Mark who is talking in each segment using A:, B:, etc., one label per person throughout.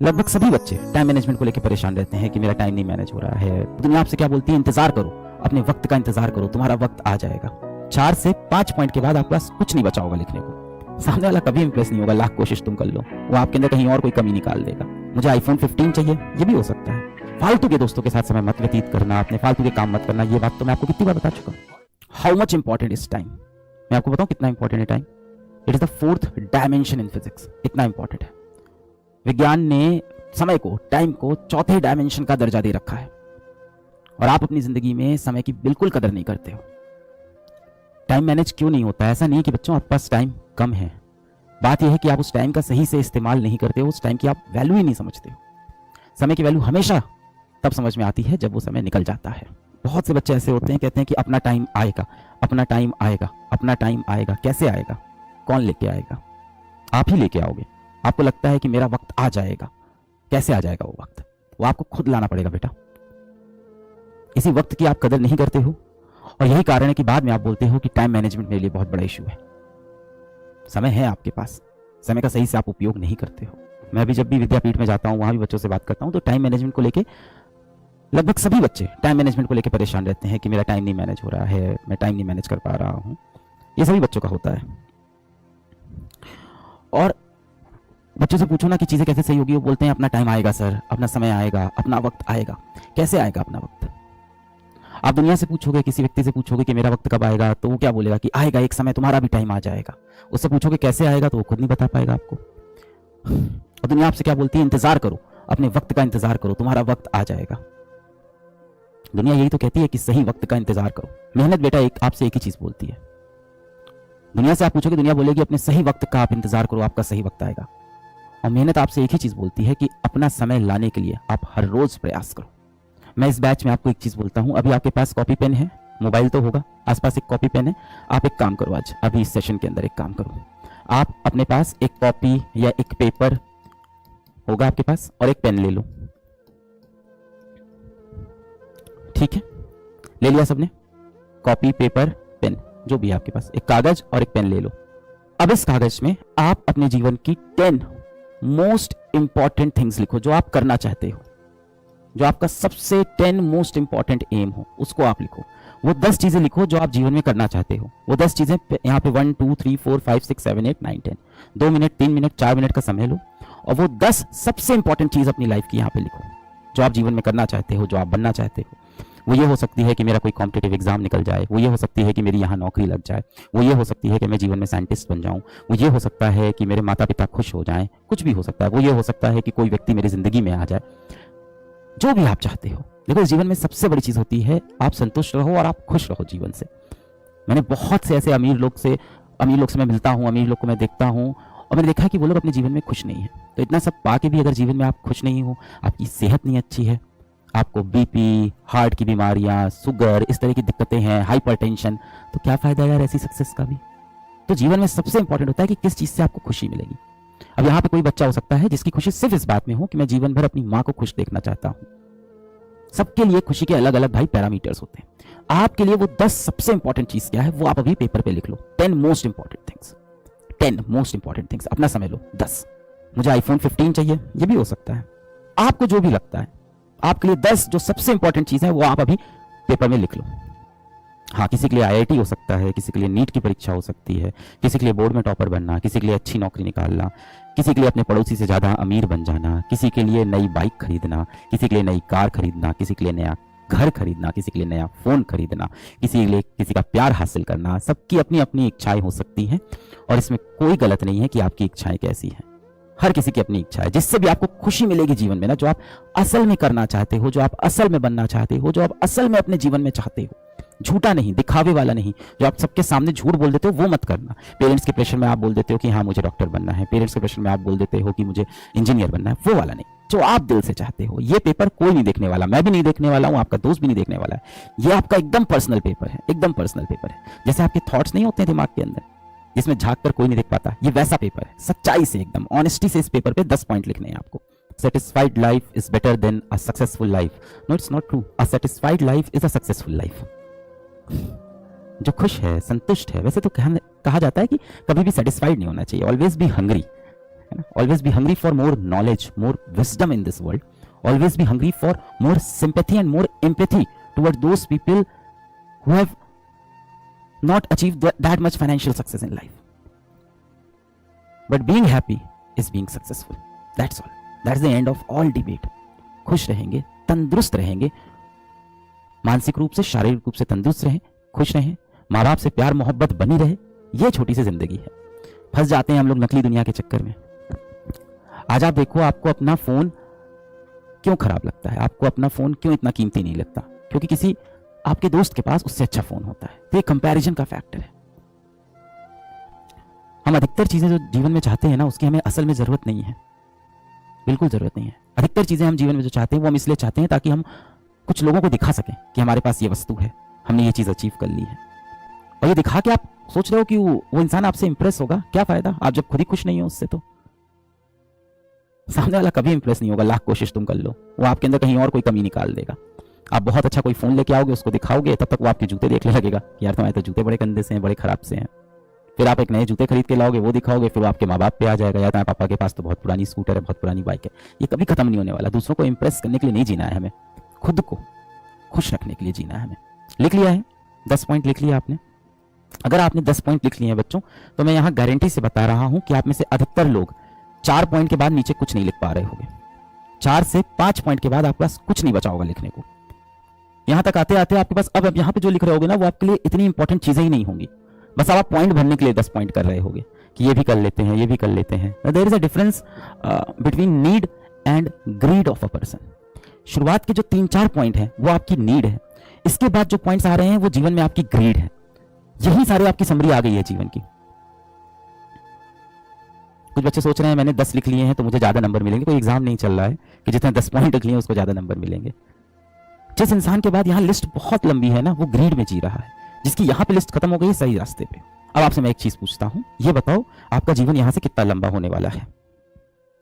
A: लगभग सभी बच्चे टाइम मैनेजमेंट को लेकर परेशान रहते हैं कि मेरा टाइम नहीं मैनेज हो रहा है। दुनिया आपसे क्या बोलती है, इंतजार करो, अपने वक्त का इंतजार करो, तुम्हारा वक्त आ जाएगा। 4 से 5 पॉइंट के बाद आपके पास कुछ नहीं बचा होगा लिखने को। सामने वाला कभी इंप्रेस नहीं होगा, लाख कोशिश तुम कर लो, वो आपके अंदर कहीं और कोई कमी निकाल देगा। मुझे आईफोन 15 चाहिए, ये भी हो सकता है। फालतू के दोस्तों के साथ समय मत व्यतीत करना, अपने फालतू के काम मत करना, ये बात तो मैं आपको कितनी बार बता चुका हूँ। How much important is time, मैं आपको बताऊं कितना इंपॉर्टेंट है time. It is the 4th dimension in physics, इतना इंपॉर्टेंट है। विज्ञान ने समय को, टाइम को 4थे डायमेंशन का दर्जा दे रखा है, और आप अपनी जिंदगी में समय की बिल्कुल कदर नहीं करते हो। टाइम मैनेज क्यों नहीं होता है? ऐसा नहीं कि बच्चों आपके पास टाइम कम है, बात यह है कि आप उस टाइम का सही से इस्तेमाल नहीं करते हो, उस टाइम की आप वैल्यू ही नहीं समझते हो। समय की वैल्यू हमेशा तब समझ में आती है जब वो समय निकल जाता है। बहुत से बच्चे ऐसे होते हैं, कहते हैं कि अपना टाइम आएगा, अपना टाइम आएगा, अपना टाइम आएगा। कैसे आएगा? कौन लेके आएगा? आप ही लेके आओगे। आपको लगता है कि मेरा वक्त आ जाएगा, कैसे आ जाएगा वो वक्त? वो आपको खुद लाना पड़ेगा बेटा। इसी वक्त की आप कदर नहीं करते हो, और यही कारण है कि बाद में आप बोलते हो कि टाइम मैनेजमेंट मेरे लिए बहुत बड़ा इशू है। समय है आपके पास, समय का सही से आप उपयोग नहीं करते हो। मैं भी जब भी विद्यापीठ में जाता हूँ, वहां भी बच्चों से बात करता हूँ, तो टाइम मैनेजमेंट को लेके लगभग सभी बच्चे टाइम मैनेजमेंट को लेकर परेशान रहते हैं कि मेरा टाइम नहीं मैनेज हो रहा है, मैं टाइम नहीं मैनेज कर पा रहा हूँ। ये सभी बच्चों का होता है। और बच्चों से पूछो ना कि चीजें कैसे सही होगी, वो बोलते हैं अपना टाइम आएगा सर, अपना समय आएगा, अपना वक्त आएगा। कैसे आएगा अपना वक्त? आप दुनिया से पूछोगे, किसी व्यक्ति से पूछोगे कि मेरा वक्त कब आएगा, तो वो क्या बोलेगा कि आएगा एक समय, तुम्हारा भी टाइम आ जाएगा। उससे पूछोगे कैसे आएगा, तो वो खुद नहीं बता पाएगा आपको। और दुनिया आपसे क्या बोलती है, इंतजार करो, अपने वक्त का इंतजार करो, तुम्हारा वक्त आ जाएगा। दुनिया यही तो कहती है कि सही वक्त का इंतजार करो। मेहनत बेटा आपसे एक ही चीज बोलती है। दुनिया से आप पूछोगे, दुनिया बोलेगी अपने सही वक्त का आप इंतजार करो, आपका सही वक्त आएगा। और मेहनत आपसे एक ही चीज बोलती है कि अपना समय लाने के लिए आप हर रोज प्रयास करो। मैं इस बैच में आपको एक चीज बोलता हूं, अभी आपके पास कॉपी पेन है, मोबाइल तो होगा, आसपास एक कॉपी पेन है। आप एक काम करो, आज अभी इस सेशन के अंदर एक काम करो, आप अपने पास एक कॉपी या एक पेपर होगा आपके पास, और एक पेन ले लो। ठीक है, ले लिया सबने? कॉपी, पेपर, पेन, जो भी है आपके पास, एक कागज और एक पेन ले लो। अब इस कागज में आप अपने जीवन की 10 मोस्ट इंपॉर्टेंट थिंग्स लिखो, जो आप करना चाहते हो, जो आपका सबसे 10 मोस्ट इंपॉर्टेंट एम हो, उसको आप लिखो। वो 10 चीजें लिखो जो आप जीवन में करना चाहते हो। वो 10 चीजें यहाँ पे 1 2 3 4 5 6 7 8 9 10, 2 मिनट, 3 मिनट, 4 मिनट का समय लो, और वो 10 सबसे इंपॉर्टेंट चीज अपनी लाइफ की यहाँ पे लिखो, जो आप जीवन में करना चाहते हो, जो आप बनना चाहते हो। वो ये हो सकती है कि मेरा कोई कॉम्पिटिटिव एग्जाम निकल जाए, वो ये हो सकती है कि मेरी यहाँ नौकरी लग जाए, वो ये हो सकती है कि मैं जीवन में साइंटिस्ट बन जाऊं, वो ये हो सकता है कि मेरे माता पिता खुश हो जाएं, कुछ भी हो सकता है। वो ये हो सकता है कि कोई व्यक्ति मेरी जिंदगी में आ जाए, जो भी आप चाहते हो। देखो, इस जीवन में सबसे बड़ी चीज होती है आप संतुष्ट रहो और आप खुश रहो जीवन से। मैंने बहुत से ऐसे अमीर लोग से मैं मिलता हूँ, अमीर लोग को मैं देखता हूँ, और मैंने देखा है कि वो लोग अपने जीवन में खुश नहीं है। तो इतना सब पाके भी अगर जीवन में आप खुश नहीं हो, आपकी सेहत नहीं अच्छी है, आपको बीपी, हार्ट की बीमारियां, शुगर, इस तरह की दिक्कतें हैं, हाइपरटेंशन, तो क्या फायदा यार ऐसी सक्सेस का भी? तो जीवन में सबसे इंपॉर्टेंट होता है कि किस चीज से आपको खुशी मिलेगी। अब यहाँ पे कोई बच्चा हो सकता है जिसकी खुशी सिर्फ इस बात में हो कि मैं जीवन भर अपनी माँ को खुश देखना चाहता हूँ। सबके लिए खुशी के अलग अलग भाई पैरामीटर्स होते हैं। आपके लिए वो 10 सबसे इंपॉर्टेंट चीज क्या है, वो आप अभी पेपर पे लिख लो। 10 most important things, 10 most important things. अपना समय लो, 10। मुझे आईफोन 15 चाहिए, ये भी हो सकता है। आपको जो भी लगता है, आपके लिए 10 जो सबसे इंपॉर्टेंट चीज है, वो आप अभी पेपर में लिख लो। हाँ, किसी के लिए आईआईटी हो सकता है, किसी के लिए नीट की परीक्षा हो सकती है, किसी के लिए बोर्ड में टॉपर बनना, किसी के लिए अच्छी नौकरी निकालना, किसी के लिए अपने पड़ोसी से ज्यादा अमीर बन जाना, किसी के लिए नई बाइक खरीदना, किसी के लिए नई कार खरीदना, किसी के लिए नया घर खरीदना, किसी के लिए नया फोन खरीदना, किसी के लिए किसी का प्यार हासिल करना। सबकी अपनी अपनी इच्छाएं हो सकती हैं, और इसमें कोई गलत नहीं है कि आपकी इच्छाएं कैसी हैं। हर किसी की अपनी इच्छा है, जिससे भी आपको खुशी मिलेगी जीवन में ना, जो आप असल में करना चाहते हो, जो आप असल में बनना चाहते हो, जो आप असल में अपने जीवन में चाहते हो। झूठा नहीं, दिखावे वाला नहीं, जो आप सबके सामने झूठ बोल देते हो, वो मत करना। पेरेंट्स के प्रेशर में आप बोल देते हो कि हाँ मुझे डॉक्टर बनना है, पेरेंट्स के प्रेशर में आप बोल देते हो कि मुझे इंजीनियर बनना है, वो वाला नहीं। जो आप दिल से चाहते हो। ये पेपर कोई नहीं देखने वाला, मैं भी नहीं देखने वाला हूँ, आपका दोस्त भी नहीं देखने वाला है। ये आपका एकदम पर्सनल पेपर है, एकदम पर्सनल पेपर है। जैसे आपके थॉट्स नहीं होते हैं दिमाग के अंदर, जिसमें झांक कर कोई नहीं देख पाता, ये वैसा पेपर है। सच्चाई से, एकदम ऑनेस्टी से इस पेपर पे 10 पॉइंट लिखने हैं आपको। Satisfied life is better than a successful life. No, it's not true. A satisfied life is a successful life. जो खुश है, संतुष्ट है, वैसे तो कहा जाता है कि कभी भी सेटिस्फाइड नहीं होना चाहिए, ऑलवेज बी हंग्री। है ना. Always be hungry for more knowledge, more wisdom in this world. Always be hungry for more sympathy and more empathy toward those people who have not achieved that much financial success in life. But being happy is being successful. That's all. That's the end of all debate. खुश रहेंगे, तंदुरुस्त रहेंगे, मानसिक रूप से, शारीरिक रूप से तंदुरुस्त रहें, खुश रहें, माँ बाप से प्यार मोहब्बत बनी रहे. ये छोटी सी जिंदगी है. फंस जाते हैं हम लोग नकली दुनिया के चक्कर में. आज आप देखो, आपको अपना फोन क्यों खराब लगता है, आपको अपना फोन क्यों इतना कीमती नहीं लगता? क्योंकि किसी आपके दोस्त के पास उससे अच्छा फोन होता है. तो ये कंपैरिजन का फैक्टर है. हम अधिकतर चीजें जो जीवन में चाहते हैं ना, उसकी हमें असल में जरूरत नहीं है, बिल्कुल जरूरत नहीं है. अधिकतर चीजें हम जीवन में जो चाहते हैं वो हम इसलिए चाहते हैं ताकि हम कुछ लोगों को दिखा सकें कि हमारे पास ये वस्तु है, हमने ये चीज अचीव कर ली है. और ये दिखा के आप सोच रहे हो कि वो इंसान आपसे इंप्रेस होगा. क्या फायदा, आप जब खुद ही खुश नहीं हो उससे, तो सामने वाला कभी इंप्रेस नहीं होगा. लाख कोशिश तुम कर लो, वो आपके अंदर कहीं और कोई कमी निकाल देगा. आप बहुत अच्छा कोई फोन लेके आओगे, उसको दिखाओगे, तब तक वो आपके जूते देखने लगेगा कि यार तुम्हारे तो जूते बड़े गंदे से हैं, बड़े खराब से हैं. फिर आप एक नए जूते खरीद के लाओगे, वो दिखाओगे, फिर वो आपके माँ बाप पे आ जाएगा, यार तुम्हारे पापा के पास तो बहुत पुरानी स्कूटर है, बहुत पुरानी बाइक है. ये कभी खत्म नहीं होने वाला. दूसरों को इंप्रेस करने के लिए नहीं जीना है हमें, खुद को खुश रखने के लिए जीना है हमें. लिख लिया है? 10 पॉइंट लिख लिया आपने? अगर आपने 10 पॉइंट लिख लिए हैं बच्चों, तो मैं यहां गारंटी से बता रहा हूं कि आप में से अधिकतर लोग 4 पॉइंट के बाद नीचे कुछ नहीं लिख पा रहे होंगे. 4 से 5 पॉइंट के बाद आपके पास कुछ नहीं बचा होगा लिखने को. यहां तक आते आते आपके पास अब यहां पे जो लिख रहे होगे ना, वो आपके लिए इतनी इंपॉर्टेंट चीजें ही नहीं होंगी. बस आप पॉइंट भरने के लिए 10 पॉइंट कर रहे होगे कि ये भी कर लेते हैं, ये भी कर लेते हैं. There is a difference between need and greed of a person. शुरुआत के जो 3-4 पॉइंट है वो आपकी नीड है. इसके बाद जो पॉइंट्स आ रहे हैं वो जीवन में आपकी ग्रीड है. यही सारे आपकी समरी आ गई है जीवन की. कुछ बच्चे सोच रहे हैं मैंने 10 लिख लिए हैं तो मुझे ज्यादा नंबर मिलेंगे. कोई एग्जाम नहीं चल रहा है कि जितने 10 पॉइंट लिख लिए उसको ज्यादा नंबर मिलेंगे. जिस इंसान के बाद यहाँ लिस्ट बहुत लंबी है ना, वो ग्रीड में जी रहा है. जिसकी यहाँ पे लिस्ट खत्म हो गई, सही रास्ते पे. अब आपसे मैं एक चीज पूछता हूं, ये बताओ आपका जीवन यहां से कितना लंबा होने वाला है?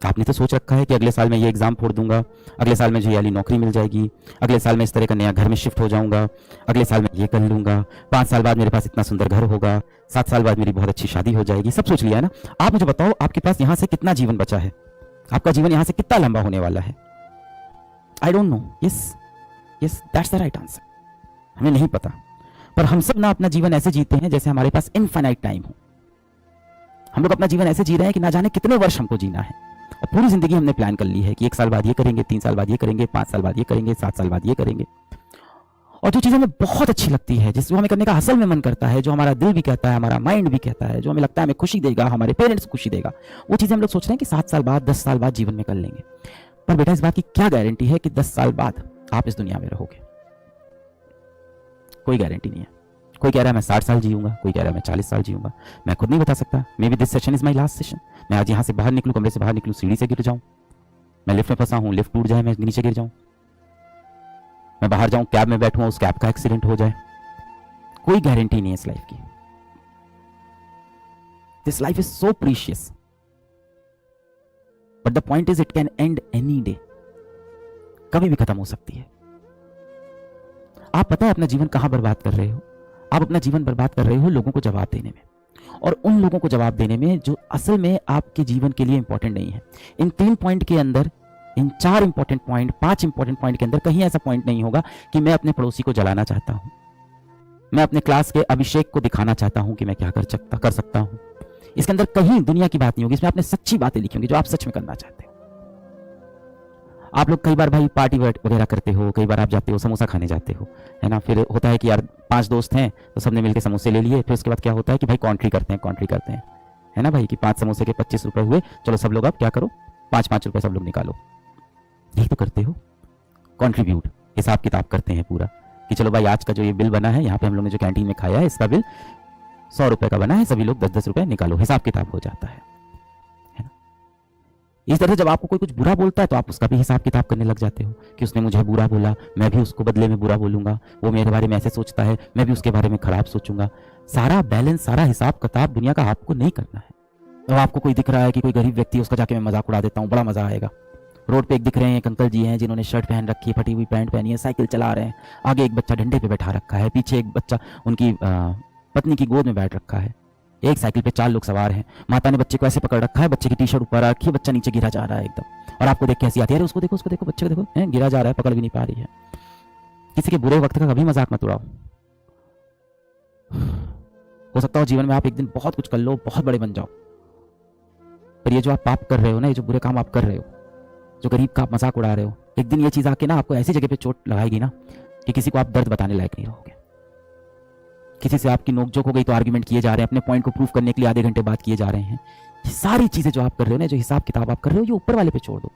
A: आपने तो सोच रखा है कि अगले साल मैं ये एग्जाम फोड़ दूंगा, अगले साल मुझे ये वाली नौकरी मिल जाएगी, अगले साल मैं इस तरह का नया घर में शिफ्ट हो जाऊंगा, अगले साल मैं ये कर लूंगा, 5 साल बाद मेरे पास इतना सुंदर घर होगा, 7 साल बाद मेरी बहुत अच्छी शादी हो जाएगी. सब सोच लिया है ना. आप मुझे बताओ आपके पास यहां से कितना जीवन बचा है? आपका जीवन यहां से कितना लंबा होने वाला है? I don't know. Yes that's the right answer. हमें नहीं पता. पर हम सब ना अपना जीवन ऐसे जीते हैं जैसे हमारे पास इनफाइनाइट टाइम हो. हम लोग अपना जीवन ऐसे जी रहे हैं कि ना जाने कितने वर्ष हमको जीना है. और पूरी जिंदगी हमने प्लान कर ली है कि 1 साल बाद ये करेंगे, 3 साल बाद ये करेंगे, 5 साल बाद ये करेंगे, 7 साल बाद ये करेंगे. और जो चीज़ हमें बहुत अच्छी लगती है, जिसको हमें करने का असल में मन करता है, जो हमारा दिल भी कहता है, हमारा माइंड भी कहता है, जो हमें लगता है हमें खुशी देगा, हमारे पेरेंट्स को खुशी देगा, वो चीज़ें हम लोग सोच रहे हैं कि 7 साल बाद, 10 साल बाद जीवन में कर लेंगे. पर बेटा इस बात की क्या गारंटी है कि 10 साल बाद आप इस दुनिया में रहोगे? कोई गारंटी नहीं है. कोई कह रहा है मैं 60 साल जीऊंगा, कोई कह रहा है मैं 40 साल जीऊंगा. मैं खुद नहीं बता सकता. May be this session is my last session. मैं आज यहाँ से बाहर निकलूं, कमरे से बाहर निकलूं, सीढ़ी से गिर जाऊं, मैं लिफ्ट में फंसा हूं, लिफ्ट टूट जाए, मैं नीचे गिर जाऊं, मैं बाहर जाऊं, कैब में बैठूं, उस कैब का एक्सीडेंट हो जाए. कोई गारंटी नहीं है इस लाइफ की. This life is so precious. But the point is it can and any day. कभी भी खत्म हो सकती है. आप पता है अपना जीवन कहां बर्बाद कर रहे हो? आप अपना जीवन बर्बाद कर रहे हो लोगों को जवाब देने में, और उन लोगों को जवाब देने में जो असल में आपके जीवन के लिए इंपॉर्टेंट नहीं है. इन 3 पॉइंट के अंदर, इन 4 इंपॉर्टेंट पॉइंट, 5 इंपॉर्टेंट पॉइंट के अंदर कहीं ऐसा पॉइंट नहीं होगा कि मैं अपने पड़ोसी को जलाना चाहता हूं, मैं अपने क्लास के अभिषेक को दिखाना चाहता हूं कि मैं क्या कर सकता हूं. इसके अंदर कहीं दुनिया की बात नहीं होगी. इसमें आपने सच्ची बातें लिखी होंगी जो आप सच में करना चाहते हो. आप लोग कई बार भाई पार्टी वगैरह करते हो, कई बार आप जाते हो समोसा खाने जाते हो, है ना. फिर होता है कि यार 5 दोस्त हैं तो सबने मिलकर समोसे ले लिए. फिर उसके बाद क्या होता है कि भाई कॉन्ट्री करते हैं, है ना भाई, कि 5 समोसे के 25 रुपए हुए, चलो सब लोग अब क्या करो, 5-5 रुपए सब लोग निकालो. यही तो करते हो. कॉन्ट्रीब्यूट, हिसाब किताब करते हैं पूरा कि चलो भाई आज का जो ये बिल बना है, यहाँ पे हम लोग ने जो कैंटीन में खाया है, इसका बिल 100 रुपए का बना है, सभी लोग 10-10 रुपए निकालो. हिसाब किताब हो जाता है ना. इस तरह जब आपको कोई कुछ बुरा बोलता है तो आप उसका भी हिसाब किताब करने लग जाते हो कि उसने मुझे बुरा बोला, मैं भी उसको बदले में बुरा बोलूंगा, वो मेरे बारे में ऐसे सोचता है, मैं भी उसके बारे में खराब सोचूंगा. सारा बैलेंस, सारा हिसाब किताब दुनिया का आपको नहीं करना है. अब आपको कोई दिख रहा है कि कोई गरीब व्यक्ति, उसका जाके मैं मजाक उड़ा देता हूँ, बड़ा मजा आएगा. रोड पे एक दिख रहे हैं, एक अंकल जी हैं जिन्होंने शर्ट पहन रखी है, फटी हुई पैंट पहनी है, साइकिल चला रहे हैं, आगे एक बच्चा डंडे पे बैठा रखा है, पीछे एक बच्चा उनकी पत्नी की गोद में बैठ रखा है. एक साइकिल पे 4 लोग सवार हैं, माता ने बच्चे को ऐसे पकड़ रखा है, बच्चे की टी शर्ट ऊपर रखी है, बच्चा नीचे गिरा जा रहा है एकदम, और आपको देख के हंसी आती है, अरे उसको देखो बच्चे को देखो, गिरा जा रहा है, पकड़ भी नहीं पा रही है। किसी के बुरे वक्त का कभी मजाक मत उड़ाओ। हो सकता हो जीवन में आप एक दिन बहुत कुछ कर लो, बहुत बड़े बन जाओ, पर ये जो आप पाप कर रहे हो ना, ये जो बुरे काम आप कर रहे हो, जो गरीब का आप मजाक उड़ा रहे हो, एक दिन ये चीज आके ना आपको ऐसी जगह पे चोट लगाएगी ना कि किसी को आप दर्द बताने लायक नहीं रहोगे। किसी से आपकी नोकझोंक हो गई तो आर्ग्यूमेंट किए जा रहे हैं, अपने पॉइंट को प्रूव करने के लिए आधे घंटे बात किए जा रहे हैं। ये सारी चीजें जो आप कर रहे हो ना, जो हिसाब किताब आप कर रहे हो, ये ऊपर वाले पे छोड़ दो।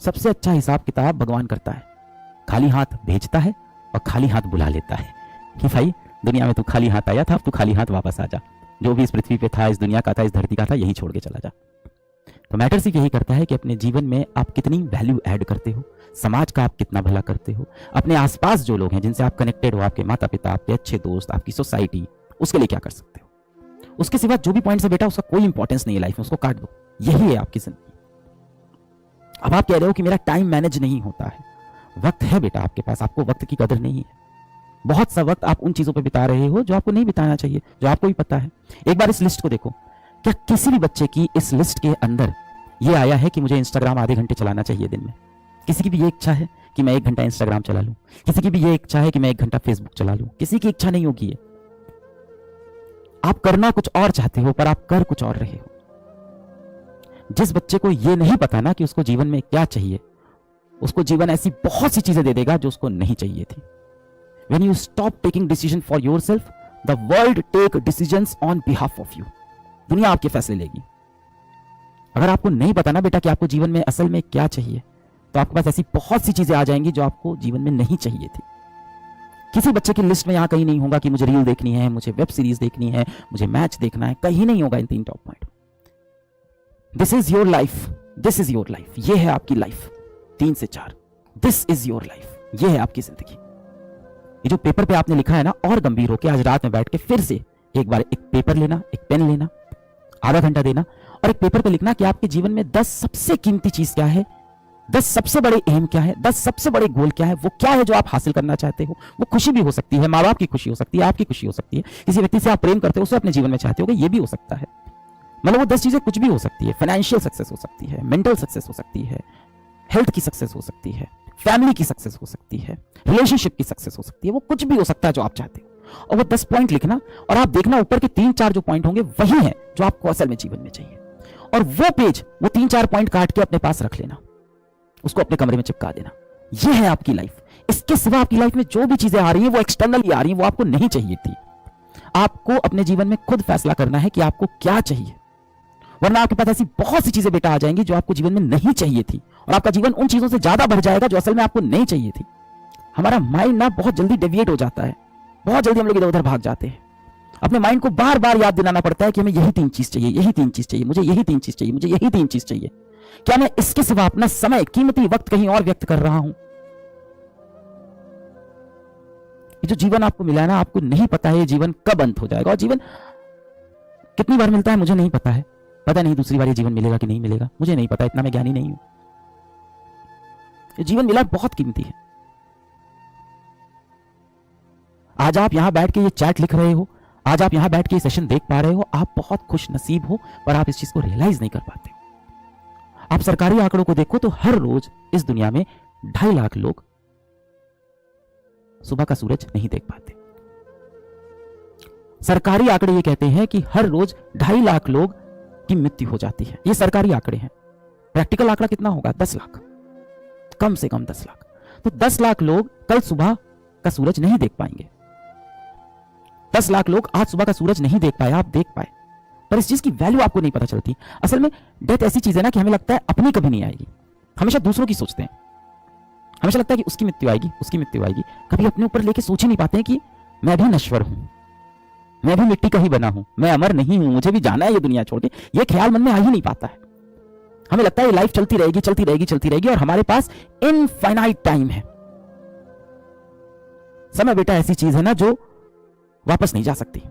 A: सबसे अच्छा हिसाब किताब भगवान करता है, खाली हाथ भेजता है और खाली हाथ बुला लेता है कि भाई दुनिया में तू खाली हाथ आया था, अब तू खाली हाथ वापस आ जा, जो भी इस पृथ्वी पे था, इस दुनिया का था, इस धरती का था, यही छोड़ के चला जा। तो मैटर सिर्फ यही करता है कि अपने जीवन में आप कितनी वैल्यू ऐड करते हो, समाज का आप कितना भला करते हो, अपने आसपास जो लोग हैं जिनसे आप कनेक्टेड हो, आपके माता पिता, आपके अच्छे दोस्त, आपकी सोसाइटी, उसके लिए क्या कर सकते हो। उसके सिवा जो भी पॉइंट्स है बेटा, उसका कोई इंपॉर्टेंस नहीं है लाइफ में, उसको काट दो। यही है आपकी जिंदगी। अब आप कह रहे हो कि मेरा टाइम मैनेज नहीं होता है, वक्त है बेटा आपके पास, आपको वक्त की कदर नहीं है। बहुत सा वक्त आप उन चीजों पर बिता रहे हो जो आपको नहीं बिताना चाहिए, जो आपको भी पता है। एक बार इस लिस्ट को देखो, क्या किसी भी बच्चे की इस लिस्ट के अंदर ये आया है कि मुझे इंस्टाग्राम आधे घंटे चलाना चाहिए दिन में? किसी की भी ये इच्छा है कि मैं 1 घंटा इंस्टाग्राम चला लूं? किसी की भी ये इच्छा है कि मैं 1 घंटा फेसबुक चला लूं? किसी की इच्छा नहीं होगी ये। आप करना कुछ और चाहते हो, पर आप कर कुछ और रहे हो। जिस बच्चे को ये नहीं पता ना कि उसको जीवन में क्या चाहिए, उसको जीवन ऐसी बहुत सी चीजें दे देगा जो उसको नहीं चाहिए थी। When you stop taking decision for yourself, the world take decisions on behalf of you. दुनिया आपके फैसले लेगी। अगर आपको नहीं पता ना बेटा कि आपको जीवन में असल में क्या चाहिए, तो आपके पास ऐसी बहुत सी चीजें आ जाएंगी जो आपको जीवन में नहीं चाहिए थी। किसी बच्चे की लिस्ट में यहां कहीं नहीं होगा कि मुझे रील देखनी है, मुझे वेब सीरीज देखनी है, मुझे मैच देखना है, कहीं नहीं होगा इन 3 top point. This is your life, this is your life, ये है आपकी लाइफ। 3 से 4, दिस इज योर लाइफ, ये है आपकी जिंदगी। ये जो पेपर पे आपने लिखा है ना, और गंभीर होकर आज रात में बैठ के फिर से एक बार एक पेपर लेना, एक पेन लेना, आधा घंटा देना और एक पेपर पे लिखना कि आपके जीवन में 10 सबसे कीमती चीज क्या है, 10 सबसे बड़े एम क्या है, 10 सबसे बड़े गोल क्या है, वो क्या है जो आप हासिल करना चाहते हो। वो खुशी भी हो सकती है, माँ बाप की खुशी हो सकती है, आपकी खुशी हो सकती है, किसी व्यक्ति से आप प्रेम करते हो, उसे अपने जीवन में चाहते हो, ये भी हो सकता है। मतलब वो 10 चीजें कुछ भी हो सकती है। फाइनेंशियल सक्सेस हो सकती है, मेंटल सक्सेस हो सकती है, हेल्थ की सक्सेस हो सकती है, फैमिली की सक्सेस हो सकती है, रिलेशनशिप की सक्सेस हो सकती है, वो कुछ भी हो सकता है जो आप चाहते हो। और वो 10 पॉइंट लिखना और आप देखना ऊपर के 3-4 जो पॉइंट होंगे वही है जो आपको असल में जीवन में चाहिए। और वो पेज, वो 3-4 पॉइंट काट के अपने पास रख लेना, उसको अपने कमरे में चिपका देना। ये है आपकी लाइफ। इसके सिवा आपकी लाइफ में जो भी चीजें आ रही हैं वो एक्सटर्नली आ रही हैं, वो आपको नहीं चाहिए थी। आपको अपने जीवन में खुद फैसला करना है कि आपको क्या चाहिए, वरना आपके पास ऐसी बहुत सी चीजें बेटा आ जाएंगी जो आपको जीवन में नहीं चाहिए थी, और आपका जीवन उन चीजों से ज्यादा बढ़ जाएगा जो असल में आपको नहीं चाहिए थी। हमारा माइंड ना बहुत जल्दी डेविएट हो जाता है, बहुत जल्दी हम लोग इधर उधर भाग जाते हैं। अपने माइंड को बार बार याद दिलाना पड़ता है कि हमें यही 3 चीज चाहिए, यही 3 चीज चाहिए, मुझे यही 3 चीज चाहिए, मुझे यही 3 चीज चाहिए। क्या मैं इसके सिवा अपना समय, कीमती वक्त कहीं और व्यक्त कर रहा हूं? ये जो जीवन आपको मिला है ना, आपको नहीं पता है ये जीवन कब अंत हो जाएगा, और जीवन कितनी बार मिलता है मुझे नहीं पता है। पता नहीं दूसरी बार ये जीवन मिलेगा कि नहीं मिलेगा, मुझे नहीं पता, इतना मैं ज्ञानी नहीं हूं। ये जीवन मिला बहुत कीमती है। आज आप यहां बैठ के ये चैट लिख रहे हो, आज आप यहां बैठ के ये सेशन देख पा रहे हो, आप बहुत खुश नसीब हो, पर आप इस चीज को रियलाइज नहीं कर पाते। आप सरकारी आंकड़ों को देखो तो हर रोज इस दुनिया में 2.5 लाख लोग सुबह का सूरज नहीं देख पाते। सरकारी आंकड़े ये कहते हैं कि हर रोज 2.5 लाख लोग की मृत्यु हो जाती है। ये सरकारी आंकड़े हैं। प्रैक्टिकल आंकड़ा कितना होगा? 10 लाख, कम से कम 10 लाख। तो 10 लाख लोग कल सुबह का सूरज नहीं देख पाएंगे। 10 लाख लोग आज सुबह का सूरज नहीं देख पाए, आप देख पाए, पर इस चीज की वैल्यू आपको नहीं पता चलती। असल में डेथ ऐसी चीज है ना कि हमें लगता है अपनी कभी नहीं आएगी, हमेशा दूसरों की सोचते हैं। हमेशा लगता है कि उसकी मृत्यु आएगी, उसकी मृत्यु आएगी, कभी अपने ऊपर लेके सोच ही नहीं पाते हैं कि मैं भी नश्वर हूं, मैं भी मिट्टी का ही बना हूं, मैं अमर नहीं हूं, मुझे भी जाना है ये दुनिया छोड़ के। ये ख्याल मन में आ ही नहीं पाता है। हमें लगता है ये लाइफ चलती रहेगी, चलती रहेगी, चलती रहेगी, और हमारे पास इनफाइनाइट टाइम है। समय बेटा ऐसी चीज है ना जो वापस नहीं जा सकती।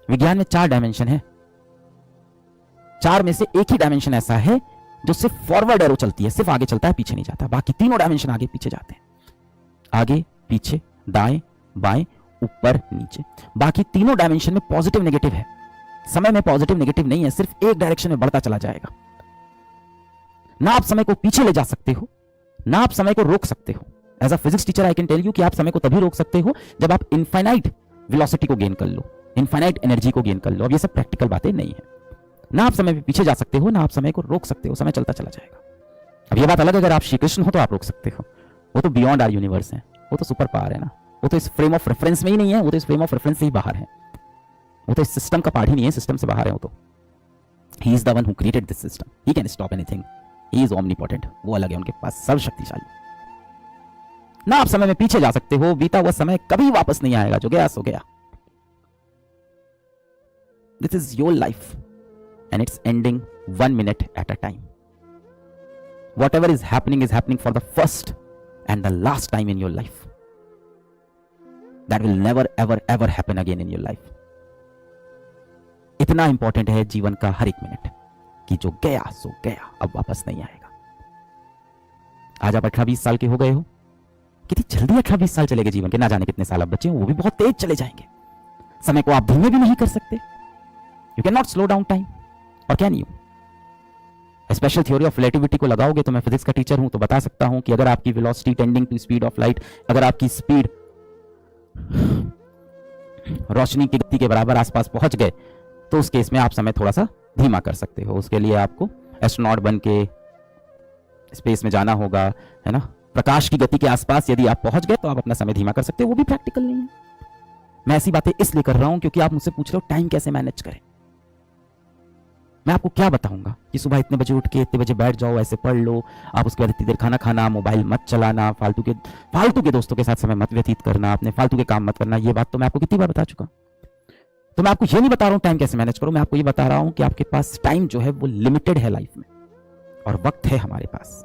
A: विज्ञान में 4 डायमेंशन है, 4 में से एक ही डायमेंशन ऐसा है जो सिर्फ फॉरवर्ड एरो चलती है, सिर्फ आगे चलता है, पीछे नहीं जाता। बाकी तीनों डायमेंशन आगे पीछे जाते हैं, आगे पीछे, दाएं बाएं, ऊपर नीचे। बाकी तीनों डायमेंशन में पॉजिटिव नेगेटिव है, समय में पॉजिटिव नेगेटिव नहीं है, सिर्फ एक डायरेक्शन में बढ़ता चला जाएगा। ना आप समय को पीछे ले जा सकते हो, ना आप समय को रोक सकते हो। As a physics teacher I can tell you कि आप समय को तभी रोक सकते हो जब आप इनफाइनाइट वेलोसिटी को गेन कर लो, इनफाइनाइट एनर्जी को गेन कर लो। अब ये सब प्रैक्टिकल बातें नहीं है। ना आप समय पे पीछे जा सकते हो, ना आप समय को रोक सकते हो, समय चलता चला जाएगा। अब ये बात अलग, अगर आप श्री कृष्ण हो तो आप रोक सकते हो, वो तो बियॉन्ड आर यूनिवर्स है, वो तो सुपर पावर है ना, वो तो इस फ्रेम ऑफ रेफरेंस में ही नहीं है, वो तो इस फ्रेम ऑफ रेफरेंस से ही बाहर है, वो तो इस सिस्टम का पार्ट ही नहीं है, सिस्टम से बाहर है वो तो। He is the one who created this system, he can stop anything, he is omnipotent, वो अलग है, उनके पास सर्वशक्तिशाली। ना आप समय में पीछे जा सकते हो, बीता हुआ समय कभी वापस नहीं आएगा, जो गया सो गया। This is your life and it's ending 1 minute at a time. Whatever is happening for the first and the last time in your life. That will never ever ever happen again in your life. इतना important है जीवन का हर एक minute कि जो गया सो गया, अब वापस नहीं आएगा। आज आप 18-20 साल के हो गए हो, कितनी जल्दी 18-20 साल चले गए जीवन के, ना जाने कितने साल अब बचे हो, वो भी बहुत तेज चले जाएंगे। समय को आप धीमे भी नहीं कर सकते, you can not slow down time, और can you? Special theory of relativity को लगाओगे तो मैं फिजिक्स का टीचर हूं तो बता सकता हूं कि अगर आपकी velocity tending to speed of light, अगर आपकी स्पीड रोशनी की गति के बराबर आसपास पहुंच गए तो उस केस में आप समय थोड़ा सा धीमा कर सकते हो। उसके लिए आपको एस्ट्रोनॉट बन के स्पेस में जाना होगा, है ना। प्रकाश की गति के आसपास यदि आप पहुंच गए तो आप अपना समय धीमा कर सकते हो, वो भी प्रैक्टिकल नहीं है। मैं ऐसी बातें इसलिए कर रहा हूं क्योंकि आप मुझसे पूछ रहे हो टाइम कैसे मैनेज करें। मैं आपको क्या बताऊंगा कि सुबह इतने बजे उठ के इतने बजे बैठ जाओ, ऐसे पढ़ लो, आप उसके बाद इतनी देर खाना खाना, मोबाइल मत चलाना, फालतू के दोस्तों के साथ समय मत व्यतीत करना, अपने फालतू के काम मत करना। ये बात तो मैं आपको कितनी बार बता चुका। तो मैं आपको ये नहीं बता रहा हूं टाइम कैसे मैनेज करो, मैं आपको ये बता रहा हूं कि आपके पास टाइम जो है वो लिमिटेड है लाइफ में, और वक्त है हमारे पास।